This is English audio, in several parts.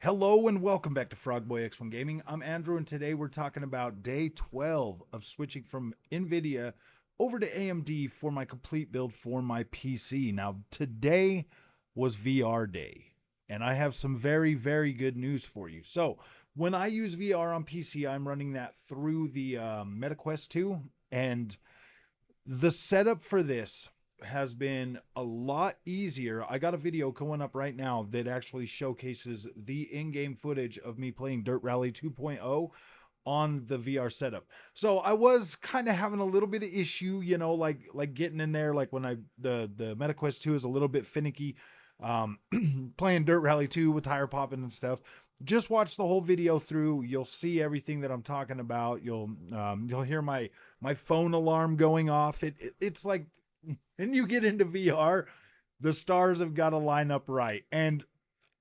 Hello and welcome back to Frogboy X1 Gaming. I'm Andrew and today we're talking about day 12 of switching from Nvidia over to AMD for my complete build for my PC. Now today was VR day and I have some very good news for you. So when I use VR on PC, I'm running that through the MetaQuest 2, and the setup for this has been a lot easier. I got a video going up right now that actually showcases the in-game footage of me playing Dirt Rally 2.0 on the VR setup. So I was kind of having a little bit of issue, like getting in there, like when the MetaQuest 2 is a little bit finicky. Um, Playing Dirt Rally 2 with tire popping and stuff. Just watch the whole video through. You'll see everything that I'm talking about. You'll hear my phone alarm going off. It's like, and you get into VR, the stars have got to line up right. And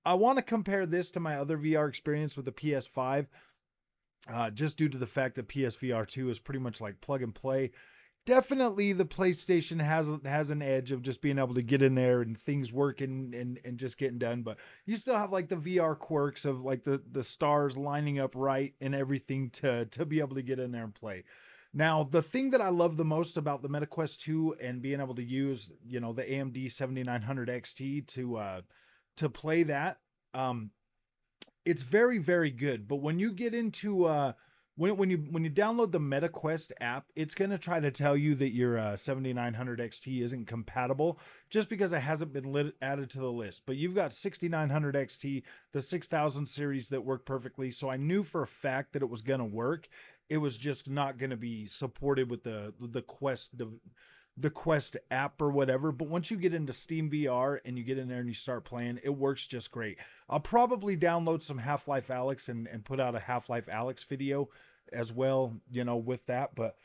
I want to compare this to my other VR experience with the PS5, just due to the fact that PSVR 2 is pretty much like plug and play. Definitely the PlayStation has an edge of just being able to get in there and things working and just getting done, but you still have like the VR quirks of like the stars lining up right and everything to be able to get in there and play. Now, the thing that I love the most about the MetaQuest 2 and being able to use, the AMD 7900 XT to play that, um it's very good. But when you get into when you download the MetaQuest app, it's going to try to tell you that your 7900 XT isn't compatible just because it hasn't been added to the list. But you've got 6900 XT, the 6000 series that work perfectly. So I knew for a fact that it was going to work. It was just not going to be supported with the Quest app or whatever. But once you get into Steam VR and you get in there and you start playing, it works just great. I'll probably download some Half-Life Alyx and put out a Half-Life Alyx video as well, with that. But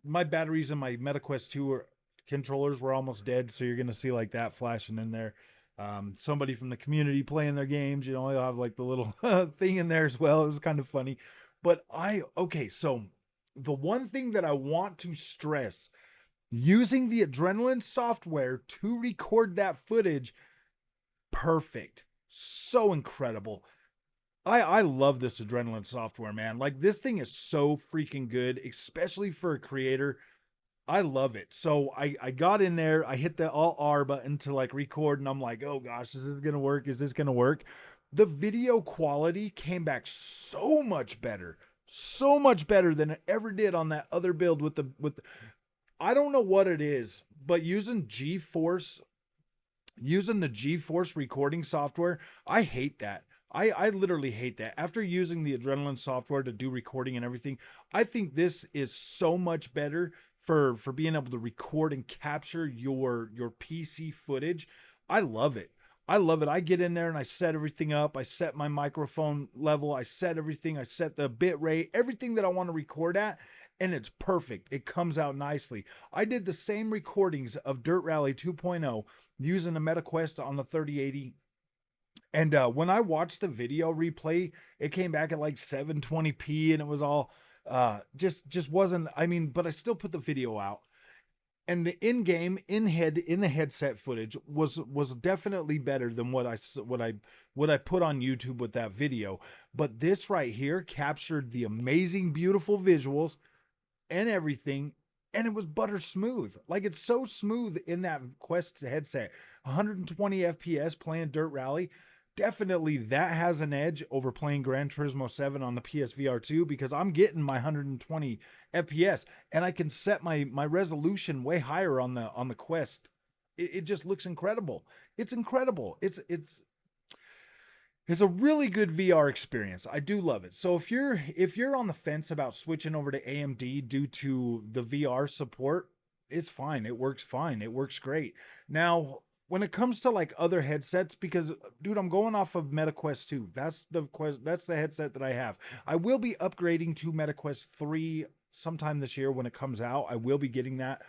my batteries in my MetaQuest 2 controllers were almost dead, so you're going to see like that flashing in there. Somebody from the community playing their games, they'll have like the little thing in there as well. It was kind of funny. But okay, so the one thing that I want to stress, using the Adrenaline software to record that footage, perfect. So incredible. I love this Adrenaline software, man. Like, this thing is so freaking good, especially for a creator. I love it. So I got in there, I hit the Alt R button to like record, and I'm like, oh gosh, is this gonna work? Is this gonna work? The video quality came back so much better than it ever did on that other build with I don't know what it is, but using the GeForce recording software, I hate that. I literally hate that. After using the Adrenaline software to do recording and everything, I think this is so much better for being able to record and capture your PC footage. I love it. I love it. I get in there and I set everything up. I set my microphone level. I set everything. I set the bit rate, everything that I want to record at, and it's perfect. It comes out nicely. I did the same recordings of Dirt Rally 2.0 using the MetaQuest on the 3080. And when I watched the video replay, it came back at like 720p, and it was all just wasn't. I mean, but I still put the video out, and the in-game in the headset footage was definitely better than what I put on YouTube with that video. But this right here captured the amazing, beautiful visuals and everything, and it was butter smooth. Like, it's so smooth in that Quest headset. 120 FPS playing Dirt Rally. Definitely that has an edge over playing Gran Turismo 7 on the PSVR 2, because I'm getting my 120 FPS and I can set my resolution way higher on the Quest. It just looks incredible. It's incredible. It's a really good VR experience. I do love it. So if you're on the fence about switching over to AMD due to the VR support, it's fine. It works fine. It works great. Now, when it comes to like other headsets, because dude, I'm going off of MetaQuest 2. That's the headset that I have. I will be upgrading to MetaQuest 3 sometime this year when it comes out. I will be getting that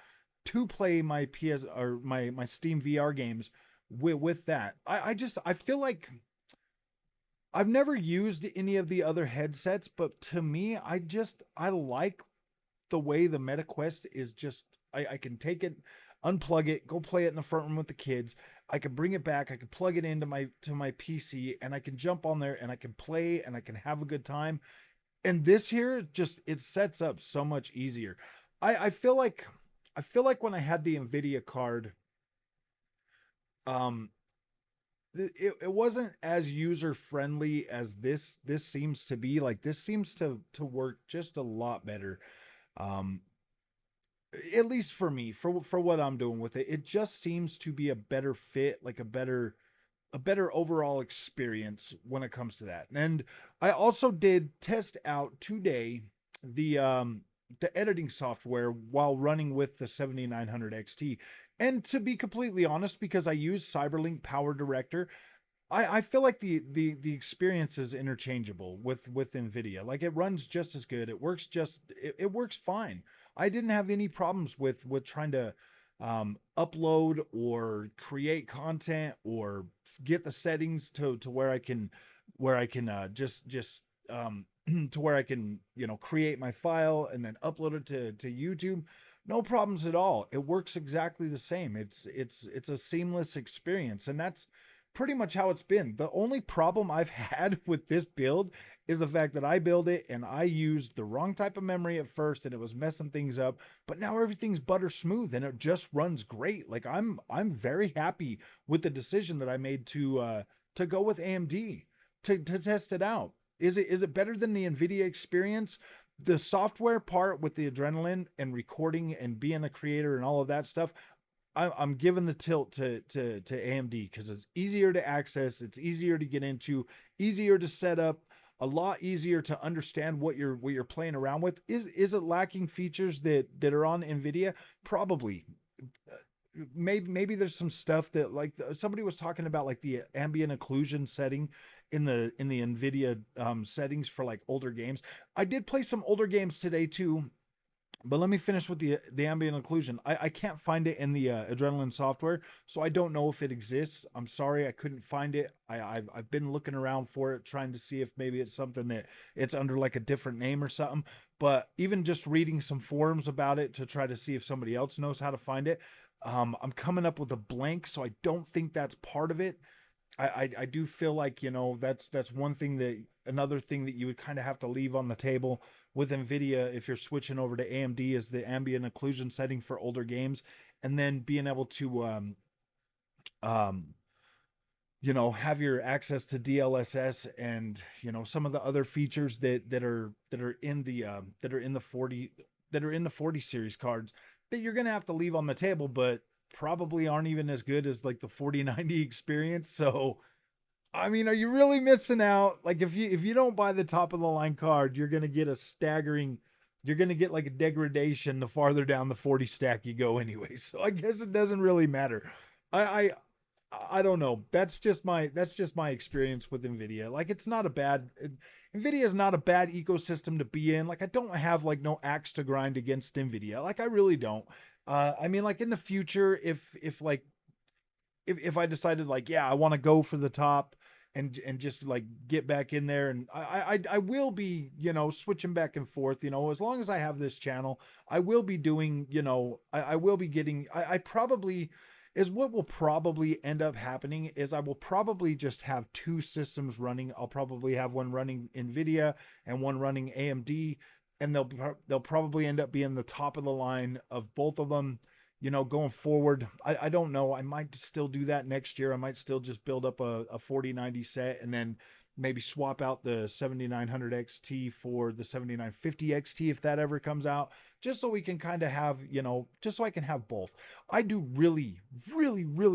to play my PS or my Steam VR games with that. I feel like I've never used any of the other headsets, but to me, I like the way the MetaQuest is just, I can take it, unplug it, go play it in the front room with the kids. I can bring it back, I can plug it into my PC, and I can jump on there and I can play and I can have a good time. And this here just it sets up so much easier. I feel like when I had the Nvidia card, um it wasn't as user friendly as this seems to be. Like this seems to work just a lot better. Um at least for me, for what I'm doing with it. It just seems to be a better fit, like a better overall experience when it comes to that. And I also did test out today the editing software while running with the 7900 XT. And to be completely honest, because I use Cyberlink Power Director, I feel like the experience is interchangeable with Nvidia. Like it runs just as good. It works fine. I didn't have any problems with trying to upload or create content or get the settings to where I can just to where I can, you know, create my file and then upload it to YouTube. No problems at all. It works exactly the same. It's a seamless experience, and that's pretty much how it's been. The only problem I've had with this build is the fact that I built it and I used the wrong type of memory at first and it was messing things up, but now everything's butter smooth and it just runs great. Like I'm very happy with the decision that I made to go with AMD to test it out. Is it better than the Nvidia experience? The software part with the adrenaline and recording and being a creator and all of that stuff, I'm giving the tilt to AMD because it's easier to access, it's easier to get into, easier to set up, a lot easier to understand what you're playing around with. Is it lacking features that are on Nvidia? Probably. Maybe there's some stuff that like somebody was talking about like the ambient occlusion setting in the Nvidia settings for like older games. I did play some older games today too, but let me finish with the ambient occlusion. I can't find it in the Adrenaline software, so I don't know if it exists. I'm sorry, I couldn't find it. I've been looking around for it, trying to see if maybe it's something that it's under like a different name or something. But even just reading some forums about it to try to see if somebody else knows how to find it, I'm coming up with a blank, so I don't think that's part of it. I do feel like, you know, that's one thing that another thing that you would kind of have to leave on the table with Nvidia if you're switching over to AMD is the ambient occlusion setting for older games, and then being able to um you know, have your access to DLSS and, you know, some of the other features that are in the that are in the 40 that are in the 40 series cards that you're going to have to leave on the table, but probably aren't even as good as like the 4090 experience. So I mean, are you really missing out? Like if you don't buy the top of the line card, you're gonna get a staggering, you're gonna get like a degradation the farther down the 40 stack you go anyway. So I guess it doesn't really matter. I I I don't know. That's just my experience with Nvidia. Like it's not a bad Nvidia is not a bad ecosystem to be in. Like I don't have like no axe to grind against Nvidia. Like I really don't. I mean, like in the future, if like if I decided like, yeah, I want to go for the top and just like get back in there, and I will be, you know, switching back and forth, you know, as long as I have this channel, I will be doing, you know, I will be getting, I probably is what will probably end up happening is I will probably just have two systems running. I'll probably have one running Nvidia and one running AMD, and they'll probably end up being the top of the line of both of them, you know, going forward. I don't know. I might still do that next year. I might still just build up a 4090 set and then maybe swap out the 7900 XT for the 7950 XT if that ever comes out, just so we can kind of have, you know, just so I can have both. I do really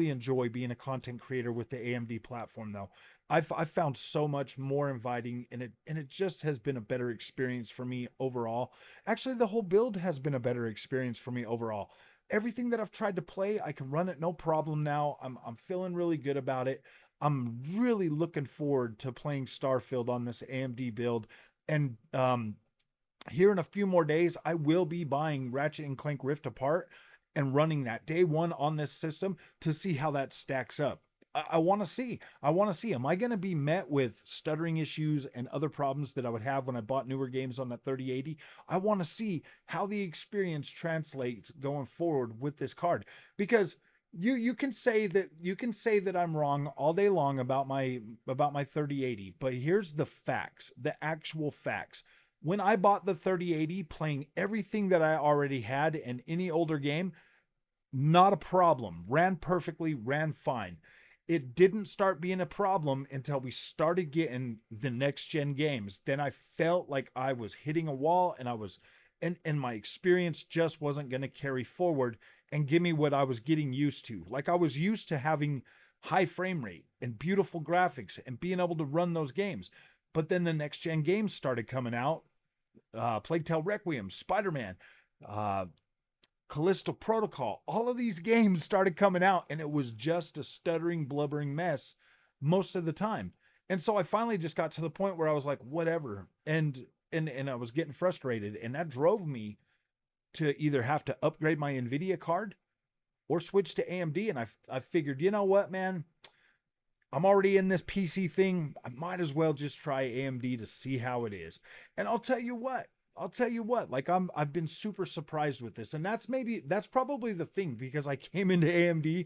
enjoy being a content creator with the AMD platform though. I've found so much more inviting and it just has been a better experience for me overall. Actually, the whole build has been a better experience for me overall. Everything that I've tried to play, I can run it no problem now. I'm feeling really good about it. I'm really looking forward to playing Starfield on this AMD build. And here in a few more days, I will be buying Ratchet and Clank Rift Apart and running that day one on this system to see how that stacks up. I want to see. I want to see. Am I going to be met with stuttering issues and other problems that I would have when I bought newer games on that 3080? I want to see how the experience translates going forward with this card because You can say that, I'm wrong all day long about my 3080, but here's the facts, the actual facts. When I bought the 3080, playing everything that I already had in any older game, not a problem. Ran perfectly, ran fine. It didn't start being a problem until we started getting the next gen games. Then I felt like I was hitting a wall, and and my experience just wasn't going to carry forward and give me what I was getting used to. Like, I was used to having high frame rate and beautiful graphics and being able to run those games. But then the next gen games started coming out. Plague Tale Requiem, Spider-Man, uh, Callisto Protocol, all of these games started coming out, and it was just a stuttering, blubbering mess most of the time. And so I finally just got to the point where I was like, whatever. And I was getting frustrated, and that drove me to either have to upgrade my Nvidia card or switch to AMD. And I figured, you know what, man, I'm already in this PC thing. I might as well just try AMD to see how it is. And I'll tell you what, like, I've been super surprised with this. And that's probably the thing, because I came into AMD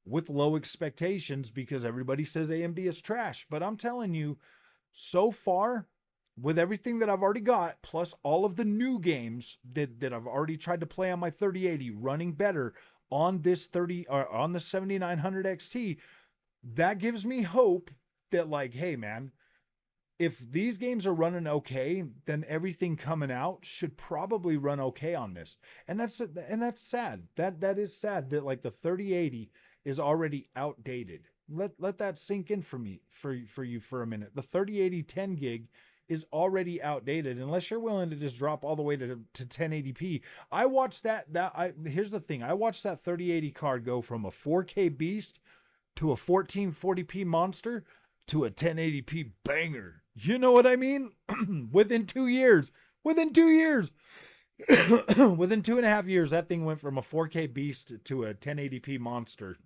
with low expectations because everybody says AMD is trash. But I'm telling you, so far, with everything that I've already got, plus all of the new games that I've already tried to play on my 3080 running better on this 30 or on the 7900 XT, that gives me hope that, like, hey man, if these games are running okay, then everything coming out should probably run okay on this. And that's sad. That is sad that, like, the 3080 is already outdated. Let that sink in for you for a minute. The 3080 10 gig is already outdated unless you're willing to just drop all the way to 1080p. I watched that here's the thing. I watched that 3080 card go from a 4K beast to a 1440p monster to a 1080p banger. You know what I mean? Within 2 years. Within 2 years. Within 2.5 years, that thing went from a 4K beast to a 1080p monster.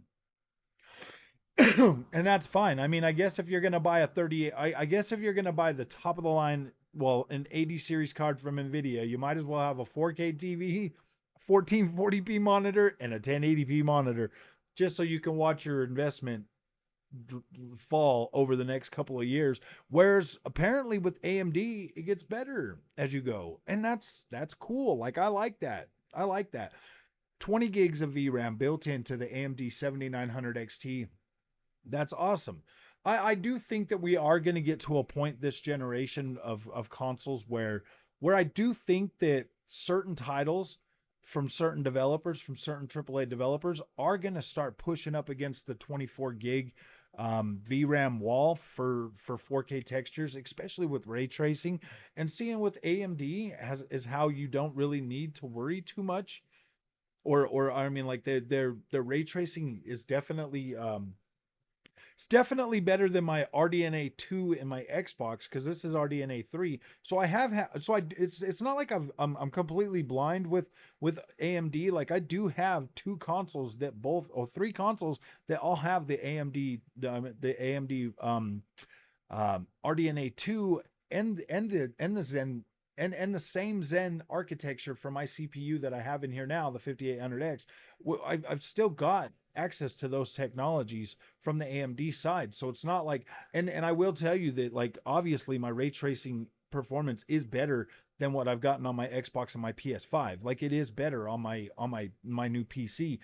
And that's fine. I mean, I guess if you're gonna buy a 30, I guess if you're gonna buy the top of the line, well, an 80 series card from Nvidia, you might as well have a 4K TV, 1440p monitor, and a 1080p monitor, just so you can watch your investment fall over the next couple of years. Whereas apparently with AMD, it gets better as you go, and that's cool. Like, I like that. I like that. 20 gigs of VRAM built into the AMD 7900 XT. That's awesome. I do think that we are going to get to a point this generation of consoles where I do think that certain titles from certain developers, from certain AAA developers, are going to start pushing up against the 24 gig VRAM wall for 4K textures, especially with ray tracing. And seeing with AMD is how you don't really need to worry too much. Or I mean, like, their ray tracing is definitely it's definitely better than my RDNA 2 in my Xbox, because this is RDNA 3. So I have so I it's not like I'm completely blind with AMD. Like, I do have two consoles that both, or three consoles that all have the AMD RDNA 2 and the Zen and the same Zen architecture for my CPU that I have in here now, the 5800X. I've still got access to those technologies from the AMD side. So it's not like, and I will tell you that, like, obviously my ray tracing performance is better than what I've gotten on my Xbox and my PS5. Like, it is better on my new PC,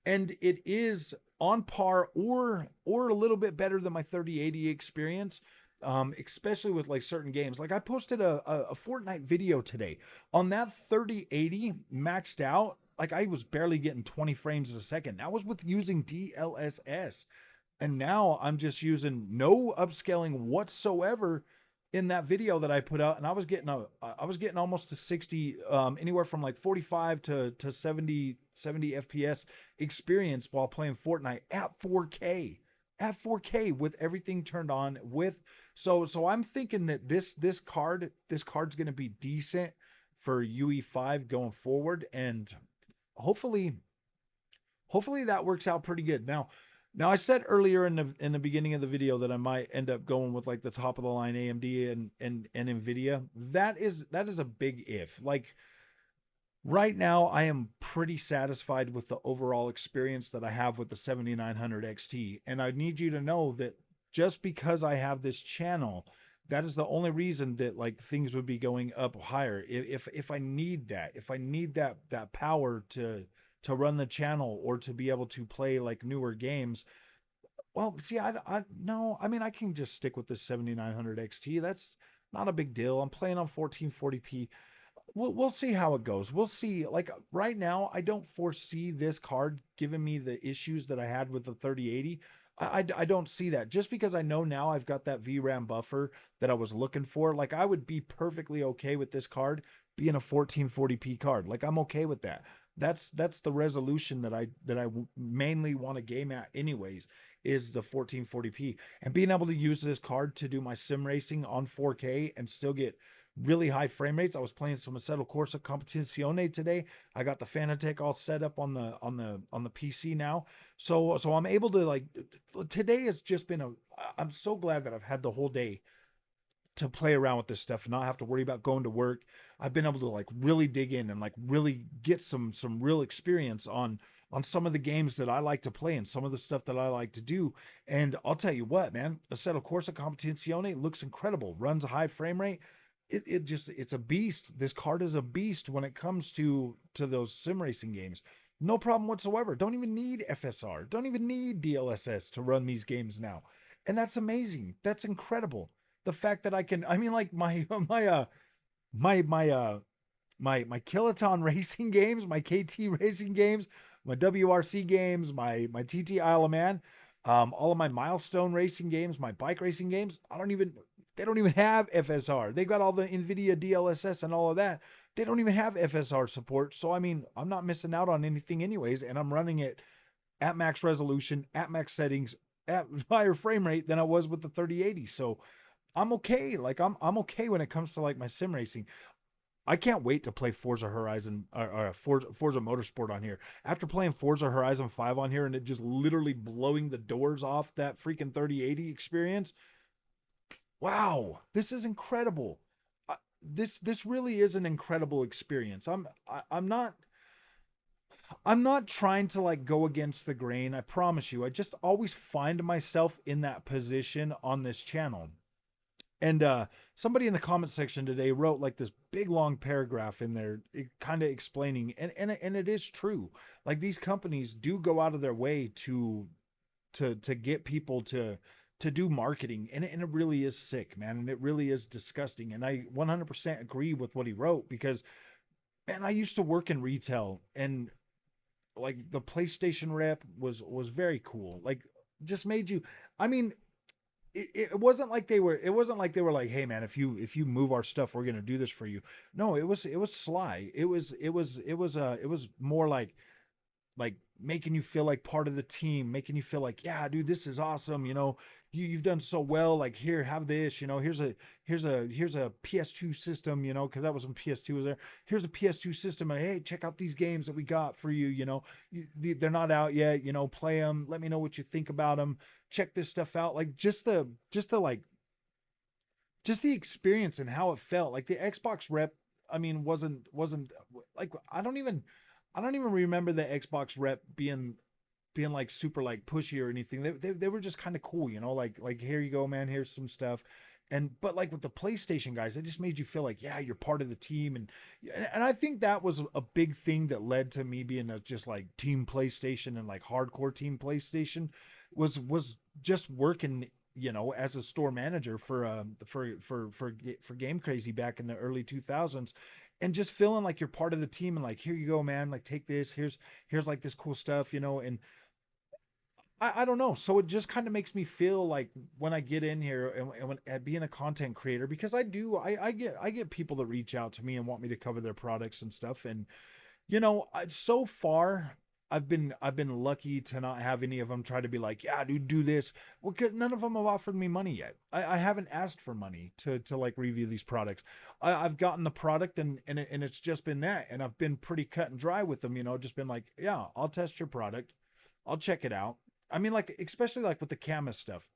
and it is on par or a little bit better than my 3080 experience. Especially with, like, certain games. Like, I posted a Fortnite video today on that 3080 maxed out. Like, I was barely getting 20 frames a second. That was with using DLSS. And now I'm just using no upscaling whatsoever in that video that I put out, and I was getting almost to 60, anywhere from like 45 to 70 FPS experience while playing Fortnite at 4K with everything turned on. So I'm thinking that this card's going to be decent for UE5 going forward, and hopefully that works out pretty good. Now I said earlier in the beginning of the video that I might end up going with, like, the top of the line AMD and Nvidia. That is a big if. Like, Right now, I am pretty satisfied with the overall experience that I have with the 7900 XT. And I need you to know that just because I have this channel, that is the only reason that like things would be going up higher. If I need that, if I need that power to run the channel or to be able to play like newer games, well, see, I no, I mean I can just stick with the 7900 XT. That's not a big deal. I'm playing on 1440p. We'll see how it goes. We'll see. Like right now, I don't foresee this card giving me the issues that I had with the 3080. I don't see that. Just because I know now I've got that VRAM buffer that I was looking for, like I would be perfectly okay with this card being a 1440p card. Like I'm okay with that. That's the resolution that I mainly want to game at anyways is the 1440p. And being able to use this card to do my sim racing on 4K and still get really high frame rates. I was playing some Assetto Corsa Competizione today. I got the Fanatec all set up on the PC now. So I'm able to like today has just been a I'm so glad that I've had the whole day to play around with this stuff and not have to worry about going to work. I've been able to like really dig in and like really get some real experience on some of the games that I like to play and some of the stuff that I like to do. And I'll tell you what, man, Assetto Corsa Competizione looks incredible. Runs a high frame rate. It just it's a beast. This card is a beast when it comes to those sim racing games. No problem whatsoever. Don't even need FSR. Don't even need DLSS to run these games now. And that's amazing. That's incredible. The fact that I can, I mean, like my my Kiloton racing games, my KT racing games, my WRC games, my TT Isle of Man, all of my milestone racing games, my bike racing games. They don't even have FSR. They've got all the Nvidia DLSS and all of that. They don't even have FSR support. So I mean, I'm not missing out on anything anyways, and I'm running it at max resolution, at max settings, at higher frame rate than I was with the 3080. So I'm okay. Like I'm okay when it comes to like my sim racing. I can't wait to play Forza Horizon or Forza Motorsport on here. After playing Forza Horizon 5 on here and it just literally blowing the doors off that freaking 3080 experience. Wow, this is incredible. This really is an incredible experience. I'm not trying to like go against the grain. I promise you. I just always find myself in that position on this channel. And somebody in the comment section today wrote like this big long paragraph in there, kind of explaining, and it is true. Like these companies do go out of their way to get people to do marketing, and it really is sick, man, and it really is disgusting. And I 100% agree with what he wrote because, man, I used to work in retail, and like the PlayStation rep was very cool. Like just made you. I mean, it wasn't like they were like, hey man, if you move our stuff we're gonna do this for you. No, it was sly. It was more like making you feel like part of the team, making you feel like, yeah dude, this is awesome, you've done so well, like here, have this, here's a PS2 system, because that was when PS2 was there. Here's a PS2 system, and hey, check out these games that we got for you. They're not out yet, play them, let me know what you think about them, check this stuff out. Like just the like just the experience and how it felt. Like the Xbox rep, I mean, wasn't like I don't even remember the Xbox rep being like super like pushy or anything. They were just kind of cool, like here you go, man, here's some stuff. And but like with the PlayStation guys, they just made you feel like, yeah, you're part of the team. And I think that was a big thing that led to me being a just like team PlayStation and like hardcore team PlayStation was just working, as a store manager for Game Crazy back in the early 2000s, and just feeling like you're part of the team and like, here you go, man, like take this, here's like this cool stuff, and I don't know. So it just kind of makes me feel like when I get in here and when at being a content creator, because I get people that reach out to me and want me to cover their products and stuff. And so far I've been lucky to not have any of them try to be like, yeah, dude, do this. Well, 'cause none of them have offered me money yet. I haven't asked for money to like review these products. I've gotten the product and it's just been that, and I've been pretty cut and dry with them. Just been like, yeah, I'll test your product, I'll check it out. I mean, like especially like with the Camus stuff.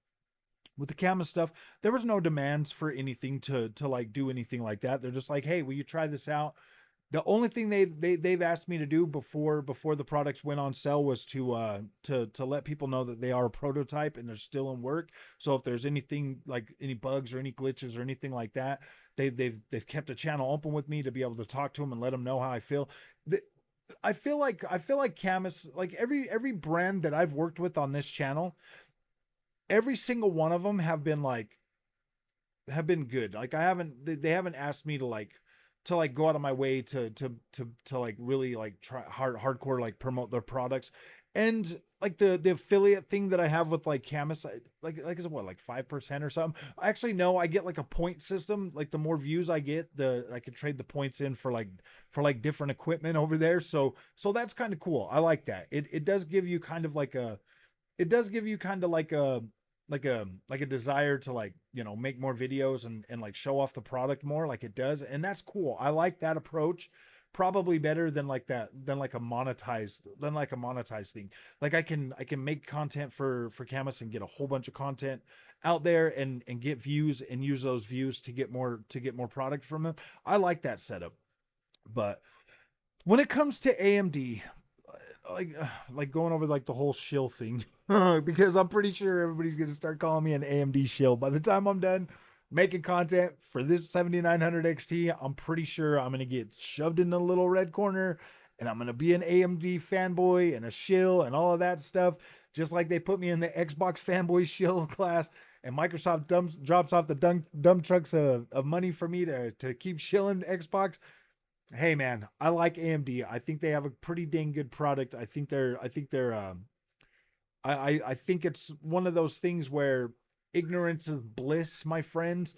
With the Camus stuff, there was no demands for anything to like do anything like that. They're just like, hey, will you try this out? The only thing they've asked me to do before the products went on sale was to let people know that they are a prototype and they're still in work. So if there's anything like any bugs or any glitches or anything like that, they've kept a channel open with me to be able to talk to them and let them know how I feel. The, I feel like Camus, like every brand that I've worked with on this channel, every single one of them have been good. Like I haven't they haven't asked me to like go out of my way to like really like try hardcore like promote their products. And like the affiliate thing that I have with like Camus, like is it what, like 5% or something? Actually no, I get like a point system. Like the more views I get, the I can trade the points in for like different equipment over there. So that's kind of cool. I like that. It does give you kind of like a it does give you kind of like a desire to like make more videos and like show off the product more, like it does, and that's cool. I like that approach probably better than like a monetized thing. Like I can make content for Camus and get a whole bunch of content out there and get views and use those views to get more product from them. I like that setup. But when it comes to AMD, like going over like the whole shill thing, because I'm pretty sure everybody's gonna start calling me an AMD shill by the time I'm done making content for this 7900 XT. I'm pretty sure I'm gonna get shoved in the little red corner, and I'm gonna be an AMD fanboy and a shill and all of that stuff, just like they put me in the Xbox fanboy shill class. And Microsoft drops off the dump trucks of money for me to keep shilling Xbox. Hey man, I like AMD. I think they have a pretty dang good product. I think it's one of those things where ignorance is bliss, my friends.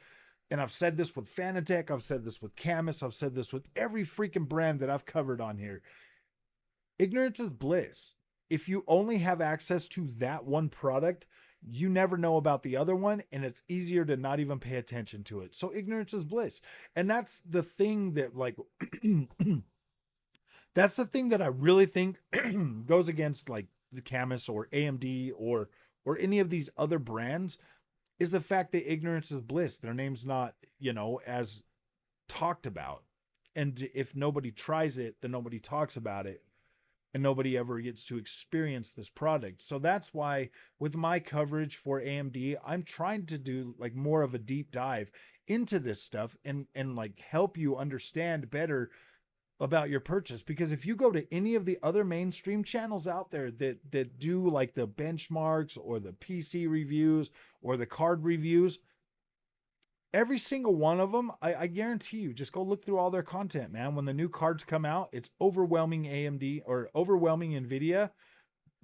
And I've said this with Fanatec, I've said this with Camus, I've said this with every freaking brand that I've covered on here. Ignorance is bliss. If you only have access to that one product, you never know about the other one, and it's easier to not even pay attention to it. So ignorance is bliss. And that's the thing that like that's the thing that I really think goes against like the Camus or AMD or any of these other brands, is the fact that ignorance is bliss. Their name's not, as talked about. And if nobody tries it, then nobody talks about it and nobody ever gets to experience this product. So that's why with my coverage for AMD, I'm trying to do like more of a deep dive into this stuff and like help you understand better about your purchase. Because if you go to any of the other mainstream channels out there that do like the benchmarks or the PC reviews or the card reviews, every single one of them, I guarantee you, just go look through all their content, man. When the new cards come out, it's overwhelming AMD or overwhelming Nvidia,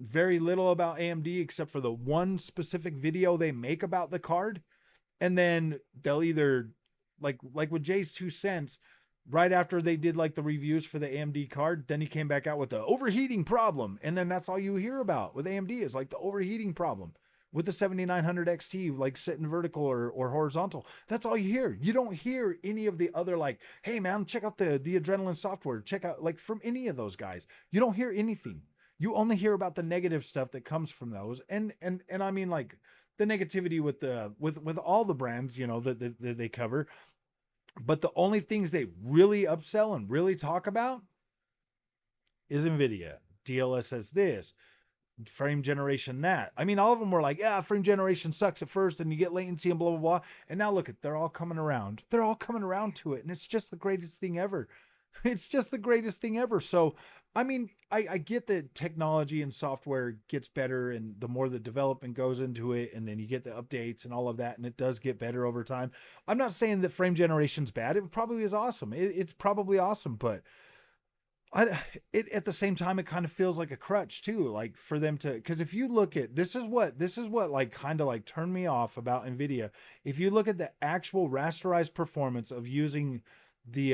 very little about AMD except for the one specific video they make about the card. And then they'll either like with Jay's 2 cents, right after they did like the reviews for the AMD card, then he came back out with the overheating problem, and then that's all you hear about with AMD is like the overheating problem with the 7900 XT, like sitting vertical or horizontal. That's all you hear. You don't hear any of the other like, hey man, check out the adrenaline software, check out like from any of those guys. You don't hear anything. You only hear about the negative stuff that comes from those. And I mean like the negativity with with all the brands, that they cover. But the only things they really upsell and really talk about is Nvidia. DLSS this, frame generation that. I mean, all of them were like, yeah, frame generation sucks at first and you get latency and blah, blah, blah. And now look at, they're all coming around. They're all coming around to it. And it's just the greatest thing ever. It's just the greatest thing ever. So, I mean, I get that technology and software gets better and the more the development goes into it, and then you get the updates and all of that, and it does get better over time. I'm not saying that frame generation's bad. It probably is awesome. It's probably awesome, but it at the same time it kind of feels like a crutch too, like for them to, because if you look at this is what like kind of like turned me off about Nvidia. If you look at the actual rasterized performance of using the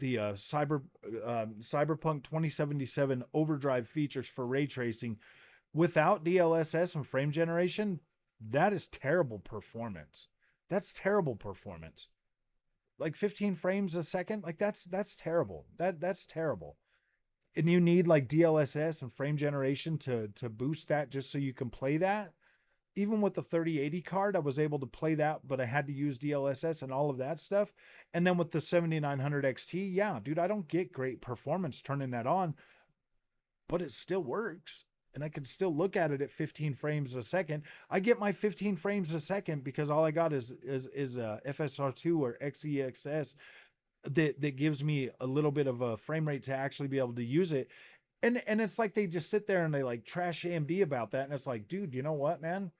Cyberpunk 2077 overdrive features for ray tracing without DLSS and frame generation, that is terrible performance. That's terrible performance. Like 15 frames a second, like that's terrible. That's terrible. And you need like DLSS and frame generation to boost that just so you can play that. even with the 3080 card, I was able to play that, but I had to use DLSS and all of that stuff. And then with the 7900 XT, yeah, dude, I don't get great performance turning that on, but it still works. And I can still look at it at 15 frames a second. I get my 15 frames a second because all I got is FSR2 or XEXS that gives me a little bit of a frame rate to actually be able to use it. And it's like they just sit there and they like trash AMD about that. And it's like, dude, you know what, man?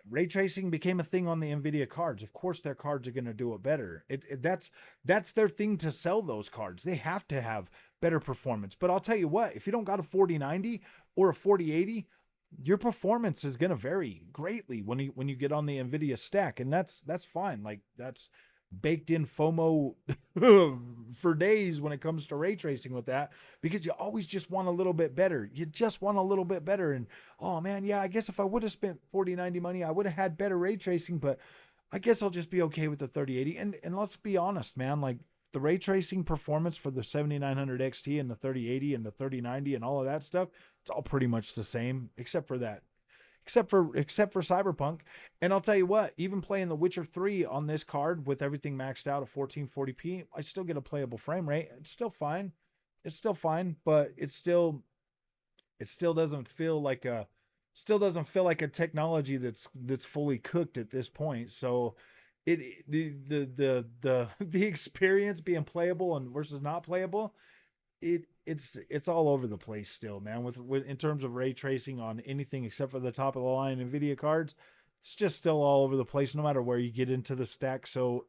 Ray tracing became a thing on the Nvidia cards. Of course, their cards are going to do it better. That's their thing to sell those cards. They have to have better performance. But I'll tell you what, if you don't got a 4090 or a 4080, your performance is going to vary greatly when you get on the Nvidia stack, and that's fine. Like that's baked in FOMO for days when it comes to ray tracing with that, because you always just want a little bit better. You just want a little bit better. And oh man, yeah, I guess if I would have spent 4090 money, I would have had better ray tracing, but I guess I'll just be okay with the 3080. And let's be honest, man, like the ray tracing performance for the 7900 XT and the 3080 and the 3090 and all of that stuff, it's all pretty much the same except for that. Except for Cyberpunk. And I'll tell you what, even playing The Witcher 3 on this card with everything maxed out at 1440p, I still get a playable frame rate. It's still fine. It's still fine, but it still doesn't feel like a technology that's fully cooked at this point. So the experience being playable and versus not playable, it's all over the place still, man. With in terms of ray tracing on anything except for the top of the line Nvidia cards, it's just still all over the place no matter where you get into the stack. So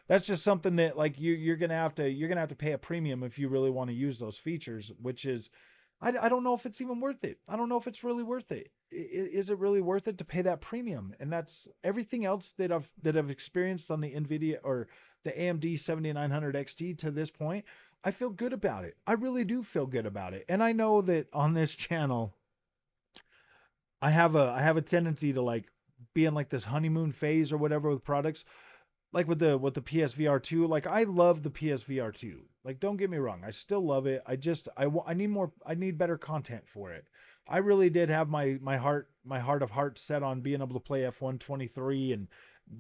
that's just something that like you're gonna have to pay a premium if you really want to use those features, which is I don't know if it's even worth it. I don't know if it's really worth it. Is it really worth it to pay that premium? And that's everything else that I've experienced on the Nvidia or the AMD 7900 XT to this point. I feel good about it. I really do feel good about it. And I know that on this channel, I have a tendency to like be in like this honeymoon phase or whatever with products, like with the PSVR 2. Like I love the PSVR 2. Like don't get me wrong, I still love it. I need more, I need better content for it. I really did have my heart of hearts set on being able to play F1 23 and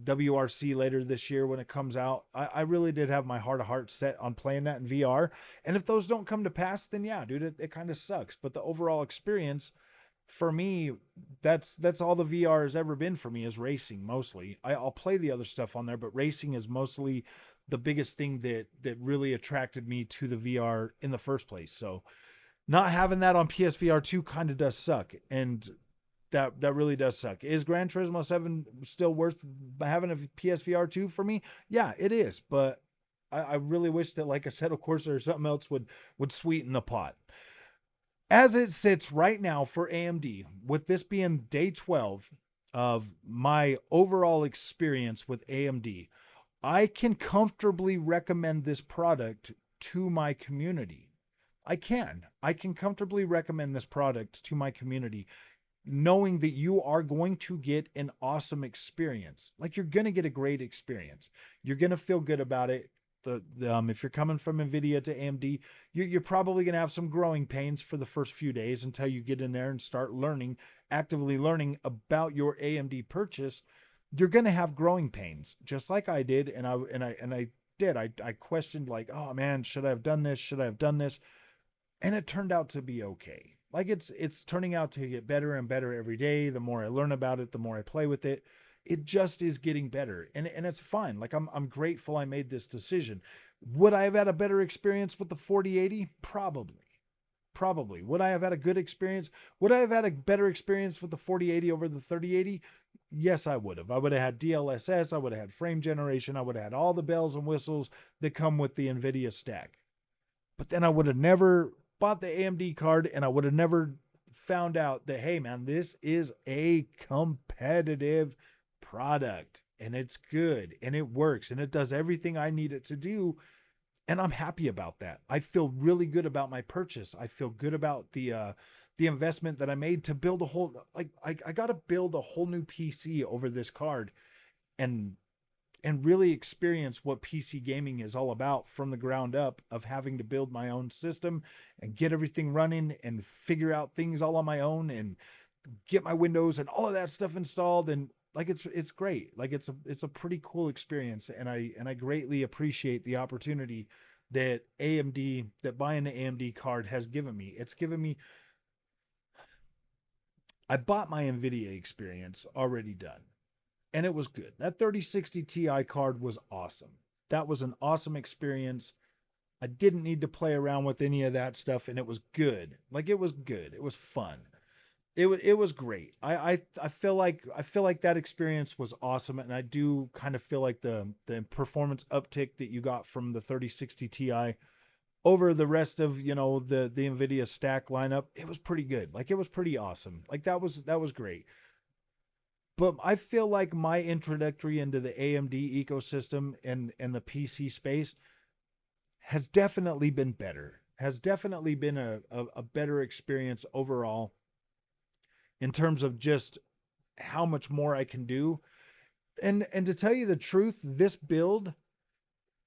WRC later this year when it comes out. I really did have my heart of hearts set on playing that in VR. And if those don't come to pass, then yeah, dude, it kind of sucks. But the overall experience for me, that's all the VR has ever been for me is racing mostly. I'll play the other stuff on there, but racing is mostly the biggest thing that really attracted me to the VR in the first place. So not having that on PSVR 2 kind of does suck. And that really does suck. Is Gran Turismo 7 still worth having a PSVR 2 for me? Yeah, it is. But I really wish that, like I said, of course, or something else would sweeten the pot. As it sits right now for AMD, with this being day 12 of my overall experience with AMD, I can comfortably recommend this product to my community. I can comfortably recommend this product to my community, knowing that you are going to get an awesome experience. Like you're going to get a great experience. You're going to feel good about it. If you're coming from Nvidia to AMD, you're probably going to have some growing pains for the first few days until you get in there and start learning, actively learning about your AMD purchase. You're going to have growing pains, just like I did, and I did. I questioned like, oh man, should I have done this? Should I have done this? And it turned out to be okay. Like it's turning out to get better and better every day. The more I learn about it, the more I play with it. It just is getting better, and it's fine. Like I'm grateful I made this decision. Would I have had a better experience with the 4080? Probably. Probably. Would I have had a good experience? Would I have had a better experience with the 4080 over the 3080? Yes, I would have. I would have had DLSS. I would have had frame generation. I would have had all the bells and whistles that come with the NVIDIA stack. But then I would have never bought the AMD card, and I would have never found out that, hey, man, this is a competitive product and it's good and it works and it does everything I need it to do. And I'm happy about that. I feel really good about my purchase. I feel good about the investment that I made to build a whole, like, I got to build a whole new PC over this card and really experience what PC gaming is all about from the ground up, of having to build my own system and get everything running and figure out things all on my own. And get my windows and all of that stuff installed, and like it's great. Like it's a pretty cool experience, and I greatly appreciate the opportunity that AMD that buying the AMD card has given me. It's given me I bought my Nvidia experience already done, and it was good. That 3060 Ti card was awesome. That was an awesome experience. I didn't need to play around with any of that stuff, and it was good. Like it was good. It was fun. It was great. I feel like that experience was awesome, and I do kind of feel like the performance uptick that you got from the 3060 Ti over the rest of the Nvidia stack lineup, it was pretty good. Like it was pretty awesome. Like that was great. But I feel like my introductory into the AMD ecosystem and the PC space has definitely been better. Has definitely been a better experience overall in terms of just how much more I can do. And to tell you the truth, this build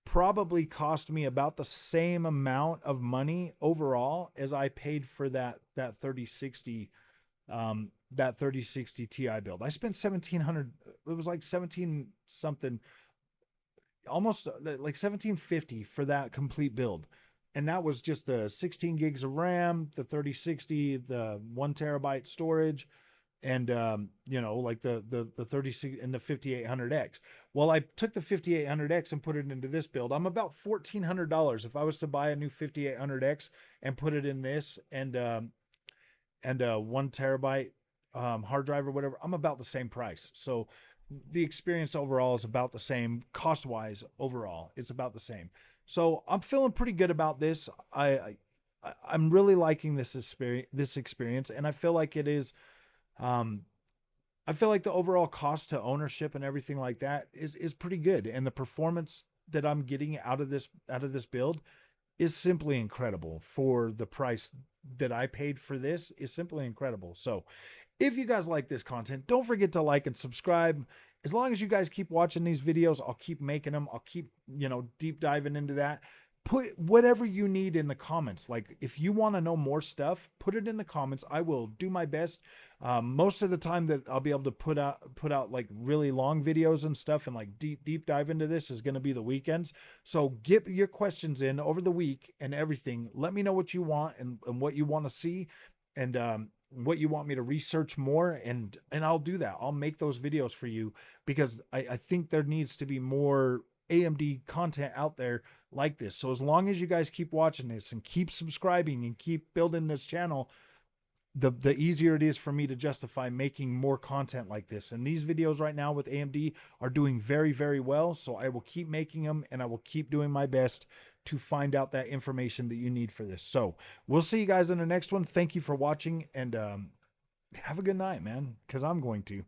probably cost me about the same amount of money overall as I paid for that 3060 that 3060 Ti build. I spent 1700, it was like 17 something, almost like 1750 for that complete build. And that was just the 16 gigs of RAM, the 3060, the 1 terabyte storage, and like the 36 and the 5800X. Well, I took the 5800X and put it into this build. I'm about $1,400 if I was to buy a new 5800X and put it in this, and 1 terabyte hard drive or whatever. I'm about the same price. So the experience overall is about the same cost wise. Overall, it's about the same. So I'm feeling pretty good about this. I'm really liking this experience, and I feel like it is um, I feel like the overall cost to ownership and everything like that is pretty good, and the performance that I'm getting out of this build is simply incredible for the price that I paid for this is simply incredible. So if you guys like this content, don't forget to like and subscribe. As long as you guys keep watching these videos, I'll keep making them. I'll keep, deep diving into that. Put whatever you need in the comments. Like if you want to know more stuff, put it in the comments. I will do my best. Most of the time that I'll be able to put out like really long videos and stuff and like deep dive into this is going to be the weekends. So get your questions in over the week and everything. Let me know what you want and what you want to see. And what you want me to research more, and I'll do that. I'll make those videos for you because I think there needs to be more AMD content out there like this. So as long as you guys keep watching this and keep subscribing and keep building this channel, the easier it is for me to justify making more content like this. And these videos right now with AMD are doing very, very well. So I will keep making them, and I will keep doing my best to find out that information that you need for this. So we'll see you guys in the next one. Thank you for watching, and have a good night, man, because I'm going to.